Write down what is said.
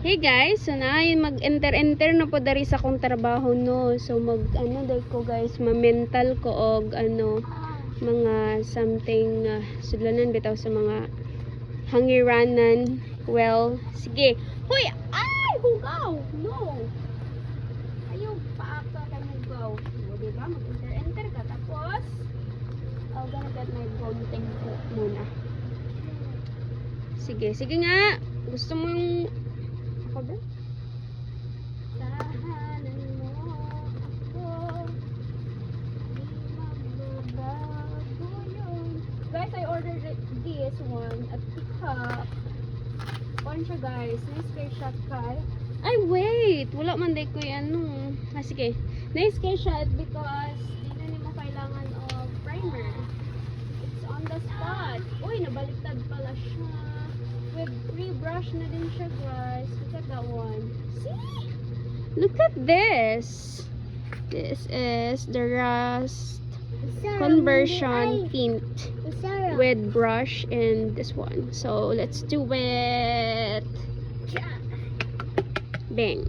Hey guys, so na mag-enter na po dari sa akong trabaho no. So dahil ko guys, ma-mental ko og mga something sudlanan bitaw sa mga hangiranan. Well, sige. Hoy, ay, hugaw. No. Ayaw paaka ka hugaw. O, diba? Mag-enter ka tapos I'll gonna get my bonding muna. Sige nga. Gusto mo yung ako ba? Tahanan mo ako. Di magbabago yun. Guys, I ordered this one at pickup. Paano siya guys? Nice screenshot ka. Ay, wait! Wala man day ko yung sige. Nice screenshot because hindi na mo kailangan of primer. It's on the spot. Uy, nabaliktad pala siya. With free brush na din siya guys. Look at that one. See? Look at this. This is the Rust Conversion Tint with brush and this one. So let's do it. Bang.